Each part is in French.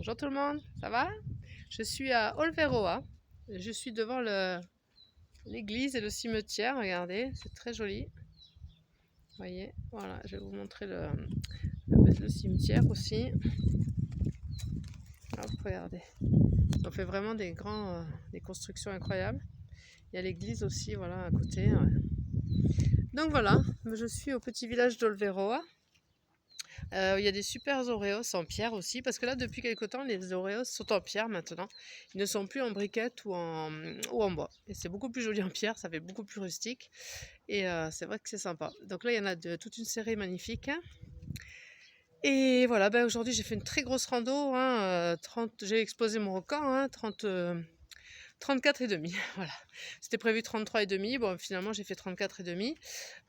Bonjour tout le monde, ça va? Je suis à Olveroa. Je suis devant l'église et le cimetière, regardez, c'est très joli. Vous voyez, voilà, je vais vous montrer le cimetière aussi. Hop, regardez. On fait vraiment des constructions incroyables. Il y a l'église aussi, voilà, à côté. Ouais. Donc voilà, je suis au petit village d'Olveroa. Il y a des super Oreos en pierre aussi, parce que là, depuis quelque temps, les Oreos sont en pierre maintenant. Ils ne sont plus en briquettes ou en bois. Et c'est beaucoup plus joli en pierre, ça fait beaucoup plus rustique. Et c'est vrai que c'est sympa. Donc là, il y en a toute une série magnifique. Et voilà, ben aujourd'hui, j'ai fait une très grosse rando. Hein, j'ai explosé mon record, hein, 34,5. Voilà. C'était prévu 33,5. Bon, finalement, j'ai fait 34,5.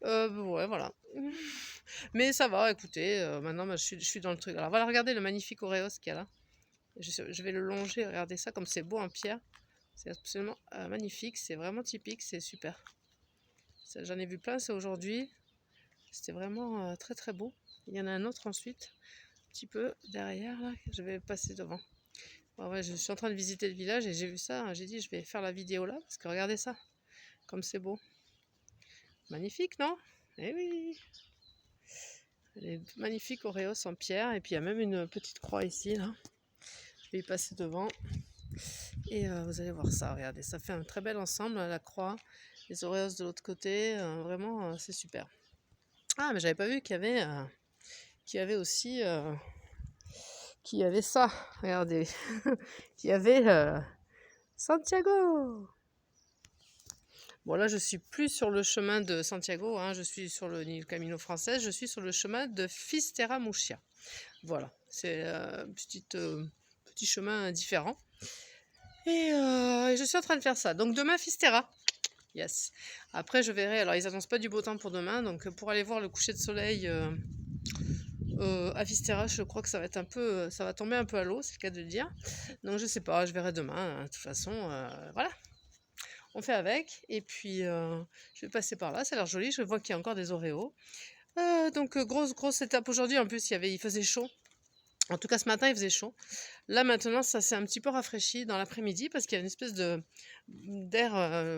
Ouais, voilà. Mais ça va, écoutez, maintenant je suis dans le truc. Alors voilà, regardez le magnifique Oreos qu'il y a là. Je vais le longer, regardez ça, comme c'est beau en pierre. C'est absolument magnifique, c'est vraiment typique, c'est super. J'en ai vu plein, c'est aujourd'hui. C'était vraiment très très beau. Il y en a un autre ensuite, un petit peu derrière, là, je vais passer devant. Bon, ouais, je suis en train de visiter le village et j'ai vu ça, j'ai dit je vais faire la vidéo là, parce que regardez ça, comme c'est beau. Magnifique, non? Eh oui! Les magnifiques Oreos en pierre. Et puis il y a même une petite croix ici, là. Je vais y passer devant. Et vous allez voir ça, regardez. Ça fait un très bel ensemble, la croix. Les Oreos de l'autre côté. Vraiment, c'est super. Ah, mais j'avais pas vu qu'il y avait aussi... qu'il y avait ça, regardez. Qu'il y avait Santiago. Bon, là, je suis plus sur le chemin de Santiago, hein, je suis sur le Camino français, je suis sur le chemin de Fisterra-Muxia. Voilà, c'est un petit chemin différent. Et je suis en train de faire ça. Donc demain, Fisterra. Yes. Après, je verrai. Alors, ils annoncent pas du beau temps pour demain. Donc, pour aller voir le coucher de soleil à Fisterra, je crois que ça va être ça va tomber un peu à l'eau, c'est le cas de le dire. Donc, je sais pas, je verrai demain. Hein. De toute façon, voilà. On fait avec. Et puis, je vais passer par là. Ça a l'air joli. Je vois qu'il y a encore des Oreos. Donc, grosse étape aujourd'hui. En plus, il faisait chaud. En tout cas, ce matin, il faisait chaud. Là, maintenant, ça s'est un petit peu rafraîchi dans l'après-midi parce qu'il y a une espèce d'air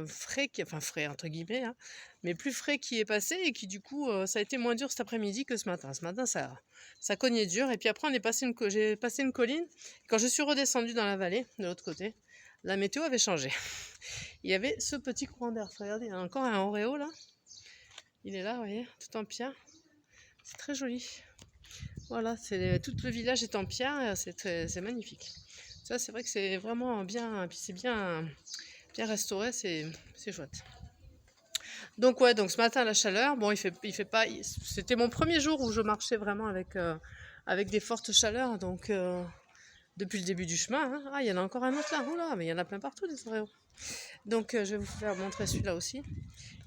frais, enfin frais entre guillemets, hein, mais plus frais qui est passé et qui, du coup, ça a été moins dur cet après-midi que ce matin. Ce matin, ça cognait dur. Et puis après, j'ai passé une colline. Quand je suis redescendue dans la vallée, de l'autre côté, la météo avait changé. Il y avait ce petit courant d'air. Regardez, il y a encore un Oreo là. Il est là, vous voyez, tout en pierre. C'est très joli. Voilà, tout le village est en pierre, c'est magnifique. Ça, c'est vrai que c'est vraiment bien, puis c'est bien restauré, c'est chouette. Donc ouais, donc ce matin la chaleur, bon, il fait pas, c'était mon premier jour où je marchais vraiment avec des fortes chaleurs, donc depuis le début du chemin. Hein. Ah, il y en a encore un autre là, oula, mais il y en a plein partout des Oreos. Donc je vais vous faire montrer celui-là aussi.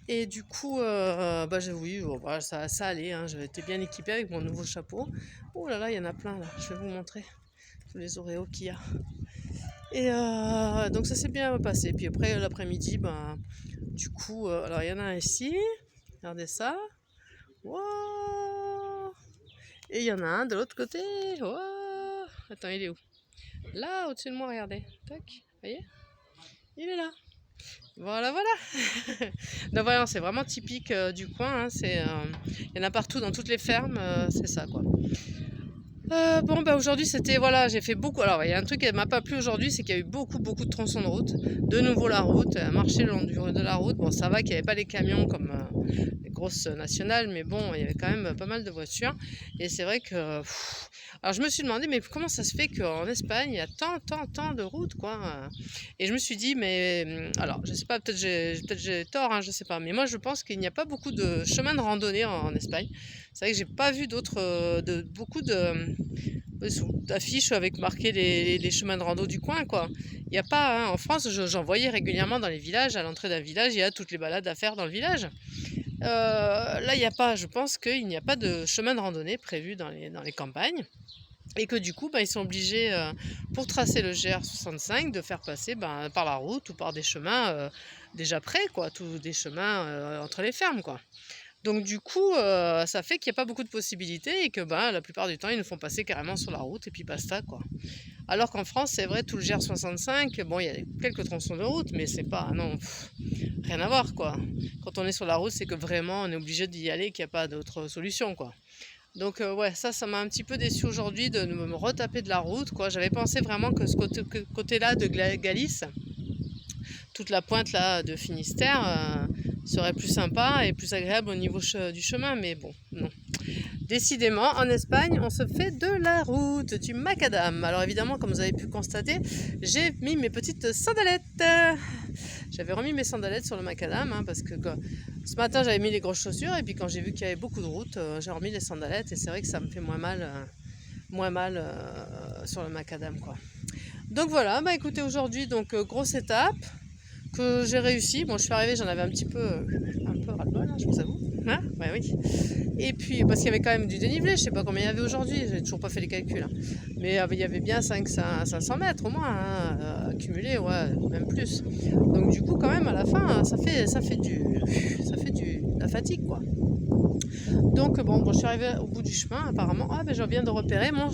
Et du coup, oui, bon, bah, ça allait, hein, j'étais bien équipée avec mon nouveau chapeau. Oh là là, il y en a plein là, je vais vous montrer tous les Oreos qu'il y a. Et donc ça s'est bien passé. Puis après, l'après-midi, du coup, alors il y en a un ici, regardez ça. Wow. Et il y en a un de l'autre côté. Wow. Attends, il est où? Là, au-dessus de moi, regardez. Tac, vous voyez? Il est là. Voilà, voilà. Donc voilà, c'est vraiment typique du coin. Hein, il y en a partout dans toutes les fermes, c'est ça quoi. Bon, aujourd'hui c'était, voilà, j'ai fait beaucoup. Alors il y a un truc qui m'a pas plu aujourd'hui, c'est qu'il y a eu beaucoup de tronçons de route. De nouveau la route, marcher le long de la route. Bon, ça va qu'il n'y avait pas les camions comme les grosses nationales, mais bon, il y avait quand même pas mal de voitures. Et c'est vrai que... alors je me suis demandé, mais comment ça se fait qu'en Espagne, il y a tant de routes, quoi. Et je me suis dit, mais... alors, je sais pas, peut-être j'ai tort, hein, je sais pas. Mais moi, je pense qu'il n'y a pas beaucoup de chemins de randonnée en Espagne. C'est vrai que j'ai pas vu beaucoup d'affiches avec marqué les chemins de rando du coin, quoi. Il n'y a pas, hein, en France, j'en voyais régulièrement dans les villages. À l'entrée d'un village, il y a toutes les balades à faire dans le village. Là, il n'y a pas, je pense qu'il n'y a pas de chemin de randonnée prévu dans les campagnes. Et que du coup, ils sont obligés, pour tracer le GR65, de faire passer par la route ou par des chemins déjà prêts, quoi, des chemins entre les fermes, quoi. Donc du coup, ça fait qu'il n'y a pas beaucoup de possibilités et que la plupart du temps, ils nous font passer carrément sur la route et puis basta, quoi. Alors qu'en France, c'est vrai, tout le GR65, bon, il y a quelques tronçons de route, mais c'est pas, non, rien à voir, quoi. Quand on est sur la route, c'est que vraiment, on est obligé d'y aller, qu'il n'y a pas d'autre solution, quoi. Donc ouais, ça m'a un petit peu déçu aujourd'hui de me retaper de la route, quoi. J'avais pensé vraiment que ce côté-là de Galice, toute la pointe là de Finistère, serait plus sympa et plus agréable au niveau du chemin, mais bon, non. Décidément, en Espagne, on se fait de la route, du macadam. Alors évidemment, comme vous avez pu constater, j'ai mis mes petites sandalettes. J'avais remis mes sandalettes sur le macadam, hein, parce que ce matin, j'avais mis les grosses chaussures, et puis quand j'ai vu qu'il y avait beaucoup de route, j'ai remis les sandalettes, et c'est vrai que ça me fait moins mal sur le macadam, quoi. Donc voilà, bah écoutez, aujourd'hui, donc grosse étape que j'ai réussi. Bon, je suis arrivée, j'en avais un peu ras-le-bol, hein, je vous avoue. Hein, ouais, oui. Et puis, parce qu'il y avait quand même du dénivelé, je sais pas combien il y avait aujourd'hui, j'ai toujours pas fait les calculs, hein. Mais il y avait bien 500 mètres au moins, hein, accumulés, ouais, même plus. Donc du coup, quand même, à la fin, ça fait de la fatigue, quoi. Donc bon, je suis arrivée au bout du chemin, apparemment. Ah, ben je viens de repérer mon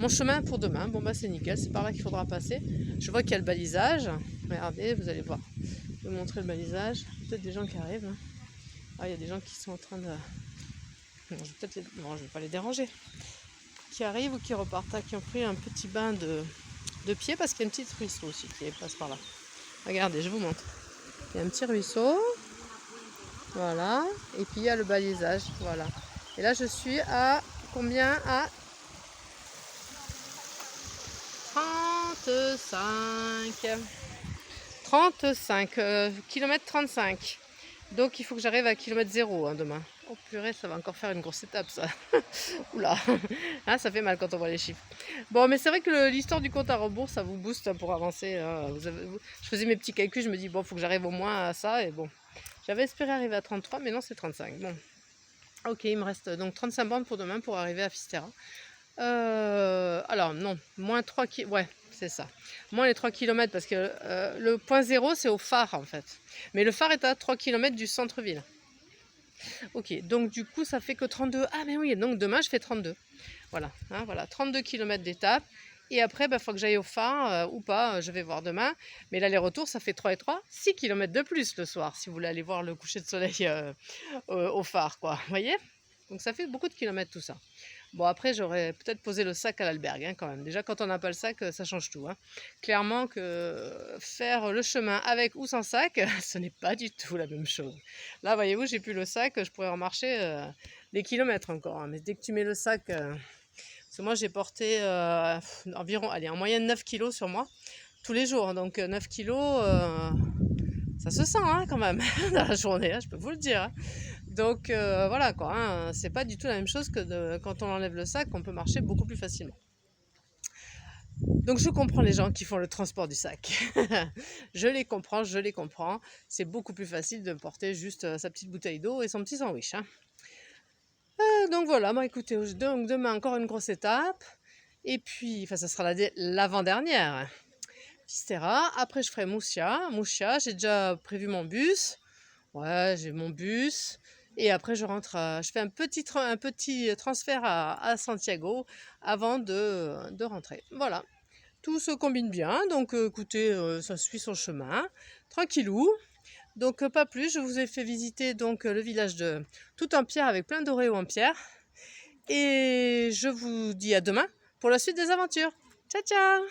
chemin pour demain. Bon, bah c'est nickel, c'est par là qu'il faudra passer. Je vois qu'il y a le balisage. Regardez, vous allez voir. Je vais vous montrer le balisage. Peut-être des gens qui arrivent, hein. Ah, il y a des gens qui sont en train de... Non, je vais pas les déranger. Qui arrivent ou qui repartent, hein, qui ont pris un petit bain de pied, parce qu'il y a une petite ruisseau aussi qui passe par là. Regardez, je vous montre. Il y a un petit ruisseau. Voilà. Et puis il y a le balisage. Voilà. Et là, je suis à combien? À 35. 35. Kilomètre 35. Donc il faut que j'arrive à kilomètre 0, hein, demain. Oh purée, ça va encore faire une grosse étape, ça. Oula, hein, ça fait mal quand on voit les chiffres. Bon, mais c'est vrai que l'histoire du compte à rebours, ça vous booste, hein, pour avancer, hein. Je faisais mes petits calculs, je me dis, bon, il faut que j'arrive au moins à ça. Et bon, j'avais espéré arriver à 33, mais non, c'est 35. Bon, ok, il me reste donc 35 bornes pour demain pour arriver à Fisterra. Alors non, moins 3 km, ouais, c'est ça. Moins les 3 km, parce que le point zéro, c'est au phare, en fait. Mais le phare est à 3 km du centre-ville. Ok, donc du coup, ça fait que 32. Ah, mais oui, donc demain, je fais 32. Voilà, hein, voilà, 32 km d'étape. Et après, il faut que j'aille au phare ou pas, je vais voir demain. Mais l'aller-retour, ça fait 3 et 3, 6 km de plus le soir, si vous voulez aller voir le coucher de soleil au phare, quoi. Vous voyez? Donc ça fait beaucoup de kilomètres tout ça. Bon, après, j'aurais peut-être posé le sac à l'albergue, hein, quand même. Déjà, quand on n'a pas le sac, ça change tout, hein. Clairement que faire le chemin avec ou sans sac, ce n'est pas du tout la même chose. Là, voyez-vous, j'ai plus le sac, je pourrais remarcher des kilomètres encore, hein. Mais dès que tu mets le sac... parce que moi, j'ai porté environ, allez, en moyenne 9 kilos sur moi, tous les jours. Donc 9 kilos, ça se sent, hein, quand même, dans la journée, hein, je peux vous le dire, hein. Donc voilà, quoi, hein, c'est pas du tout la même chose que quand on enlève le sac, on peut marcher beaucoup plus facilement. Donc je comprends les gens qui font le transport du sac. Je les comprends. C'est beaucoup plus facile de porter juste sa petite bouteille d'eau et son petit sandwich, hein. Donc voilà, bah écoutez, donc demain encore une grosse étape. Et puis, enfin ça sera l'avant-dernière. Fisterra. Après je ferai Murcia. J'ai déjà prévu mon bus. Ouais, j'ai mon bus. Et après je rentre, je fais un petit transfert à Santiago avant de rentrer. Voilà. Tout se combine bien, donc écoutez, ça suit son chemin, tranquillou. Donc pas plus, je vous ai fait visiter donc le village tout en pierre avec plein d'oréos en pierre. Et je vous dis à demain pour la suite des aventures. Ciao ciao!